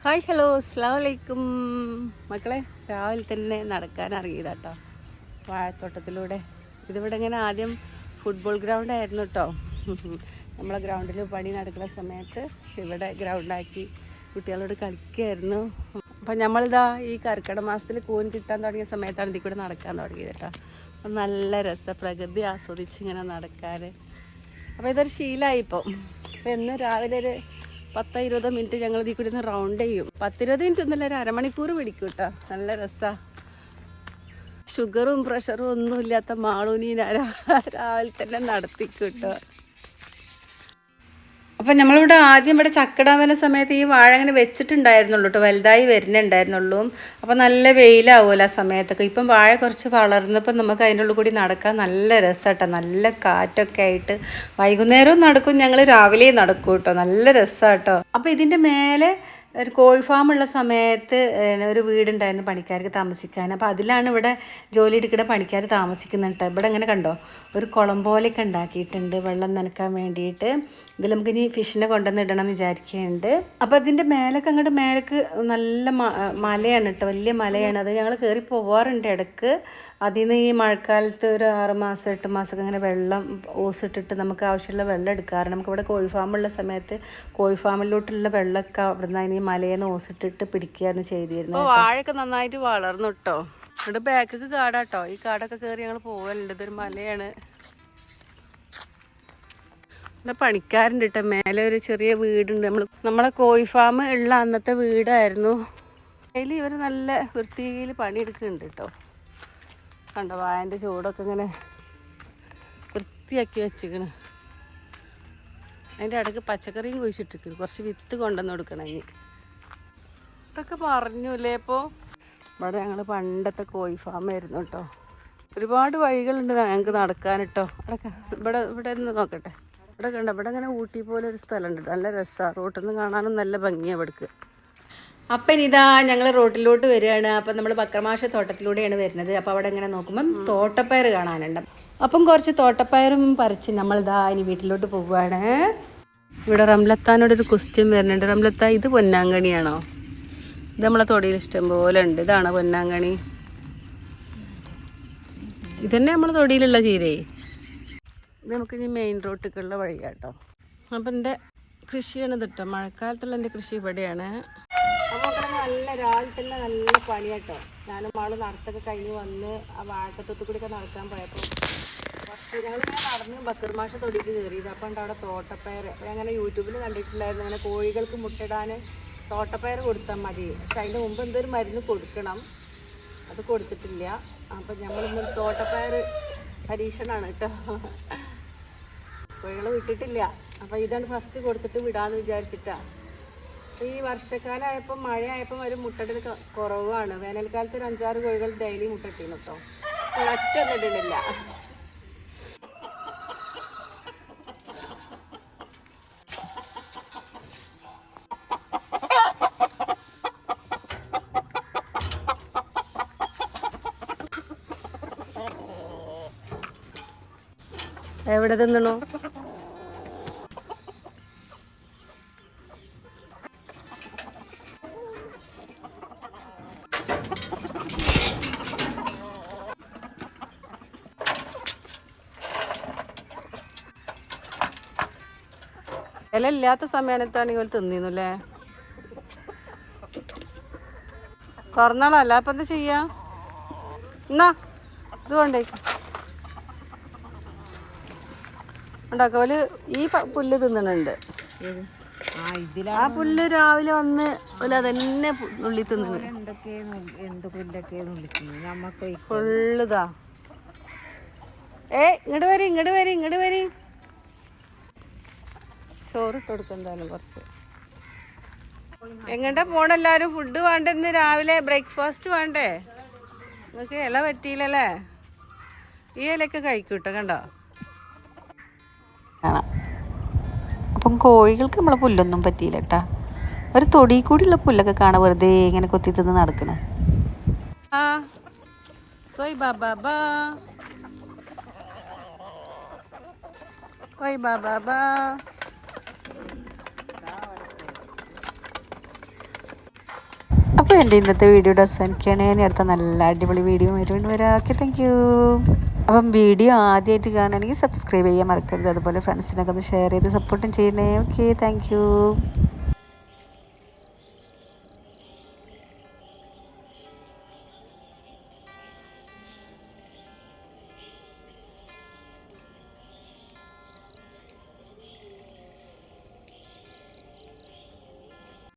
Hi hello അസ്സലാമു അലൈക്കും മക്കളെ. രാവിലെ തന്നെ നടക്കാൻ ഇറങ്ങിയതാട്ടോ വാഴത്തോട്ടത്തിലൂടെ. ഇതിവിടെ ഇങ്ങനെ ആദ്യം ഫുട്ബോൾ ഗ്രൗണ്ട് ആയിരുന്നു കേട്ടോ. നമ്മളെ ഗ്രൗണ്ടിൽ പണി നടക്കുന്ന സമയത്ത് ഇവിടെ ഗ്രൗണ്ടാക്കി കുട്ടികളോട് കളിക്കുകയായിരുന്നു. അപ്പം നമ്മളിതാ ഈ കർക്കിടക മാസത്തിൽ കൂൻ കിട്ടാൻ തുടങ്ങിയ സമയത്താണ് ഇതിൽ കൂടെ നടക്കാൻ തുടങ്ങിയത് കേട്ടോ. അപ്പം നല്ല രസം, പ്രകൃതി ആസ്വദിച്ച് ഇങ്ങനെ നടക്കാൻ. അപ്പോൾ ഇതൊരു ശീലമായിപ്പോൾ. അപ്പോൾ എന്നും രാവിലെ ഒരു 10-20 മിനിറ്റ് ഞങ്ങൾ ഇതിൽ കൂടി ഒന്ന് റൗണ്ട് ചെയ്യും. 10-20 മിനിറ്റ് ഒന്നുമില്ല, ഒരു അരമണിക്കൂർ പിടിക്കും കേട്ടോ. നല്ല രസമാണ്. ഷുഗറും പ്രഷറും ഒന്നുമില്ലാത്ത മാളൂനി രാവിലെ തന്നെ നടത്തിക്കും കേട്ടോ. അപ്പം നമ്മളിവിടെ ആദ്യം ഇവിടെ ചക്കടാൻ വരുന്ന സമയത്ത് ഈ വാഴ അങ്ങനെ വെച്ചിട്ടുണ്ടായിരുന്നുള്ളൂ കേട്ടോ, വലുതായി വരുന്നുണ്ടായിരുന്നുള്ളൂ. അപ്പം നല്ല വെയിലാവുമല്ലോ ആ സമയത്തൊക്കെ. ഇപ്പം വാഴ കുറച്ച് വളർന്നപ്പോൾ നമുക്ക് അതിൻ്റെ ഉള്ളിൽ കൂടി നടക്കാൻ നല്ല രസം കേട്ടോ. നല്ല കാറ്റൊക്കെ ആയിട്ട് വൈകുന്നേരവും നടക്കും, ഞങ്ങൾ രാവിലെയും നടക്കും കേട്ടോ. നല്ല രസമാണ് കേട്ടോ. അപ്പോൾ ഇതിൻ്റെ മേലെ ഒരു കോഴി ഫാമുള്ള സമയത്ത് ഒരു വീടുണ്ടായിരുന്നു പണിക്കാർക്ക് താമസിക്കാൻ. അപ്പോൾ അതിലാണ് ഇവിടെ ജോലി എടുക്കുന്ന പണിക്കാർ താമസിക്കുന്നത് കേട്ടോ. ഇവിടെ ഇങ്ങനെ കണ്ടോ, ഒരു കുളം പോലെയൊക്കെ ഉണ്ടാക്കിയിട്ടുണ്ട് വെള്ളം നനക്കാൻ വേണ്ടിയിട്ട്. ഇതിൽ നമുക്കിനി ഫിഷിനെ കൊണ്ടുവന്ന് ഇടണം എന്ന് വിചാരിക്കുന്നുണ്ട്. അപ്പോൾ അതിൻ്റെ മേലൊക്കെ അങ്ങോട്ട് മേലേക്ക് നല്ല മലയാണ് കേട്ടോ, വലിയ മലയാണ്. അത് ഞങ്ങൾ കയറി പോവാറുണ്ട് ഇടയ്ക്ക്. അതിൽ നിന്ന് ഈ മഴക്കാലത്ത് ഒരു 6 മാസം 8 മാസമൊക്കെ ഇങ്ങനെ വെള്ളം ഓസിട്ടിട്ട് നമുക്ക് ആവശ്യമുള്ള വെള്ളം എടുക്കാറുണ്ട്. നമുക്കിവിടെ കോഴി ഫാമുള്ള സമയത്ത് കോഴി ഫാമിലോട്ടുള്ള വെള്ളമൊക്കെ അവിടെ നിന്ന് ഈ മലയിൽ നിന്ന് ഓസിട്ടിട്ട് പിടിക്കുകയാണ് ചെയ്തിരുന്നത്. വാഴയൊക്കെ നന്നായിട്ട് വളർന്നു കേട്ടോ. ഇവിടെ ബാക്കിക്ക് കാടാട്ടോ. ഈ കാടൊക്കെ കയറി ഞങ്ങൾ പോകലുണ്ട്. ഇതൊരു മലയാണ്. ഇവിടെ പണിക്കാരുണ്ട് കേട്ടോ. മേലെ ഒരു ചെറിയ വീടുണ്ട്. നമ്മളെ കോഴി ഫാം ഉള്ള അന്നത്തെ വീടായിരുന്നു. അതിൽ ഇവർ നല്ല വൃത്തിയിൽ പണിയെടുക്കുന്നുണ്ട് കേട്ടോ. കണ്ടോ, വായൻ്റെ ചൂടൊക്കെ ഇങ്ങനെ വൃത്തിയാക്കി വെച്ചിക്കണ്. അതിൻ്റെ ഇടയ്ക്ക് പച്ചക്കറിയും കുഴിച്ചിട്ടിരിക്കുന്നു. കുറച്ച് വിത്ത് കൊണ്ടുവന്ന് കൊടുക്കണം. ഇനി ഇതൊക്കെ പറഞ്ഞൂല്ലേ. ഇപ്പോൾ ഇവിടെ ഞങ്ങൾ പണ്ടത്തെ കോഴി ഫാമായിരുന്നു കേട്ടോ. ഒരുപാട് വഴികളുണ്ട് ഞങ്ങൾക്ക് നടക്കാൻ കേട്ടോ. ഇവിടെ നിന്ന് നോക്കട്ടെ. ഇവിടെ കണ്ടോ, ഇവിടെ ഇങ്ങനെ ഊട്ടി പോലെ ഒരു സ്ഥലമുണ്ട്. നല്ല രസമാണ്. റോട്ടിൽ നിന്ന് കാണാനും നല്ല ഭംഗിയാണ് ഇവിടേക്ക്. അപ്പം ഇതാ ഞങ്ങൾ റോട്ടിലോട്ട് വരികയാണ്. അപ്പം നമ്മൾ ബക്കർമാഷ തോട്ടത്തിലൂടെയാണ് വരുന്നത്. അപ്പോൾ അവിടെ ഇങ്ങനെ നോക്കുമ്പം തോട്ടപ്പയർ കാണാനുണ്ട്. അപ്പം കുറച്ച് തോട്ടപ്പയറും പറിച്ച് നമ്മളിതാ ഇനി വീട്ടിലോട്ട് പോവുകയാണ്. ഇവിടെ റംലത്താനോടൊരു ക്വസ്റ്റ്യൻ വരുന്നുണ്ട്. റംലത്ത, ഇത് പൊന്നാങ്കണിയാണോ? ഇത് നമ്മളെ തൊടിയിൽ ഇഷ്ടം പോലെ ഉണ്ട്. ഇതാണ് പൊന്നാങ്കണി. ഇതന്നെ നമ്മളെ തൊടിയിലുള്ള ചീരേ. ഇത് നമുക്കിനി മെയിൻ റോട്ടിലേക്കുള്ള വഴിയാട്ടോ. അപ്പം എൻ്റെ കൃഷിയാണ് ഇതിട്ടോ. മഴക്കാലത്തുള്ള എൻ്റെ കൃഷി ഇവിടെയാണ്. അപ്പോൾ നല്ല രാവിലെ തന്നെ നല്ല പണിയാട്ടോ. ഞാനും ആൾ നടത്തൊക്കെ കഴിഞ്ഞ് വന്ന് ആ വാഴക്കത്തൊത്തു കൂടിയൊക്കെ നടക്കാൻ പോയപ്പോൾ ഞങ്ങളിങ്ങനെ നടന്ന് ബക്കർമാഷ തൊടിക്ക് കയറിയത്. അപ്പം ഉണ്ട് അവിടെ തോട്ടപ്പയർ. അപ്പോൾ അങ്ങനെ യൂട്യൂബിൽ കണ്ടിട്ടുണ്ടായിരുന്നു, അങ്ങനെ കോഴികൾക്ക് മുട്ടയിടാൻ തോട്ടപ്പയർ കൊടുത്താൽ മതി. പക്ഷെ അതിൻ്റെ മുമ്പ് എന്തൊരു മരുന്ന് കൊടുക്കണം, അത് കൊടുത്തിട്ടില്ല. അപ്പം നമ്മളിന്ന് തോട്ടപ്പയർ പരീക്ഷണമാണ് കേട്ടോ. കോഴികൾ വിട്ടിട്ടില്ല. അപ്പോൾ ഇതാണ് ഫസ്റ്റ് കൊടുത്തിട്ട് വിടാമെന്ന് വിചാരിച്ചിട്ടാണ്. ഈ വർഷക്കാലമായപ്പോൾ മഴയായപ്പം ഒരു മുട്ടയിടൽ കുറവാണ്. വേനൽക്കാലത്ത് ഒരു 5-6 കോഴികൾ ഡെയിലി മുട്ടയിട്ടിരുന്നു കേട്ടോ. ഒറ്റ ഇടില്ല. എവിടെ തിന്നണോ? ഇല ഇല്ലാത്ത സമയത്താണെങ്കിൽ ഒരു തിന്നിന്നു അല്ലേ. തുറന്നാളല്ല. അപ്പം എന്താ ചെയ്യാ? എന്നാ ഇത് കൊണ്ടേ ഉണ്ടാക്കോല് ഈ പുല്ല് തിന്നണുണ്ട്. ആ പുല്ല് രാവിലെ വന്ന് അതന്നെ നുള്ളി തിന്നണ്. ഫുള്ളിതാ. ഇങ്ങോട്ട് വരി. ചോറിട്ട് കൊടുക്കണ്ടാലും കുറച്ച്. എങ്ങോട്ടാ പോണെല്ലാരും? ഫുഡ് വേണ്ടെന്ന് രാവിലെ ബ്രേക്ക്ഫാസ്റ്റ് വേണ്ടേ? നിങ്ങൾക്ക് ഇല പറ്റിയില്ലല്ലേ? ഈ ഇലയൊക്കെ കഴിക്കൂട്ടോ. കണ്ടോ കാണാം. അപ്പം കോഴികൾക്ക് നമ്മളെ പുല്ലൊന്നും പറ്റിയില്ല കേട്ടാ. ഒരു തൊടി കൂടിയുള്ള പുല്ലൊക്കെ കാണാൻ വെറുതെ ഇങ്ങനെ കൊത്തി തിന്ന് നടക്കണ. അപ്പോൾ എൻ്റെ ഇന്നത്തെ വീഡിയോയുടെ അവസാനിക്കുകയാണ്. ഇനി അടുത്ത നല്ല അടിപൊളി വീഡിയോ ആയിട്ട് വീണ്ടും വരാം. Okay, thank you. അപ്പം വീഡിയോ ആദ്യമായിട്ട് കാണുകയാണെങ്കിൽ സബ്സ്ക്രൈബ് ചെയ്യാൻ മറക്കരുത്. അതുപോലെ ഫ്രണ്ട്സിനൊക്കെ ഒന്ന് ഷെയർ ചെയ്ത് സപ്പോർട്ടും ചെയ്യണേ. Okay, thank you.